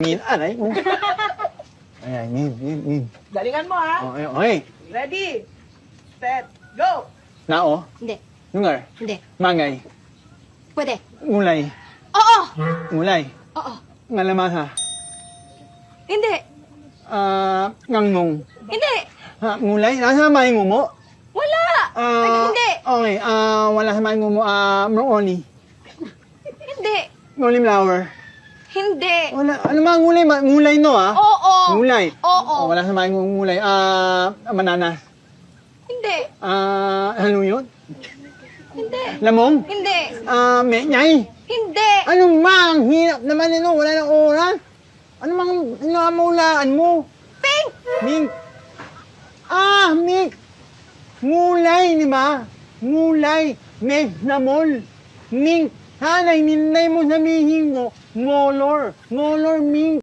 Min, aray mo. Ayan, min. Galingan mo, ha? Okay. Ready, set, go! Nao, Hindi. lungar, Hindi. mangay, Pwede. ngulay, Oo! ngulay, Oo. ngalamasa, Hindi. ngangmong. Hindi. Ngulay, nasa may ngumo. Wala! Hindi. Okay, wala sa may ngumo, broccoli, Hindi. nguli flower. Hindi. Wala, ano mga ngulay? Ngulay no, Oo. Ngulay. Oo. Wala sa may ngulay, mananas. Hindi. Ano yun? Hindi. Lamong? Hindi. Menyay. Hindi. Ano mang hirap naman yun, wala nang oras. Ano mang namulaan mo? Pink! Mink. Mink. Ngulay, di ba? Ngulay. Namol. Mink. Hanay, minay mo sabihin mo. Ngolor. Ngolor, mink.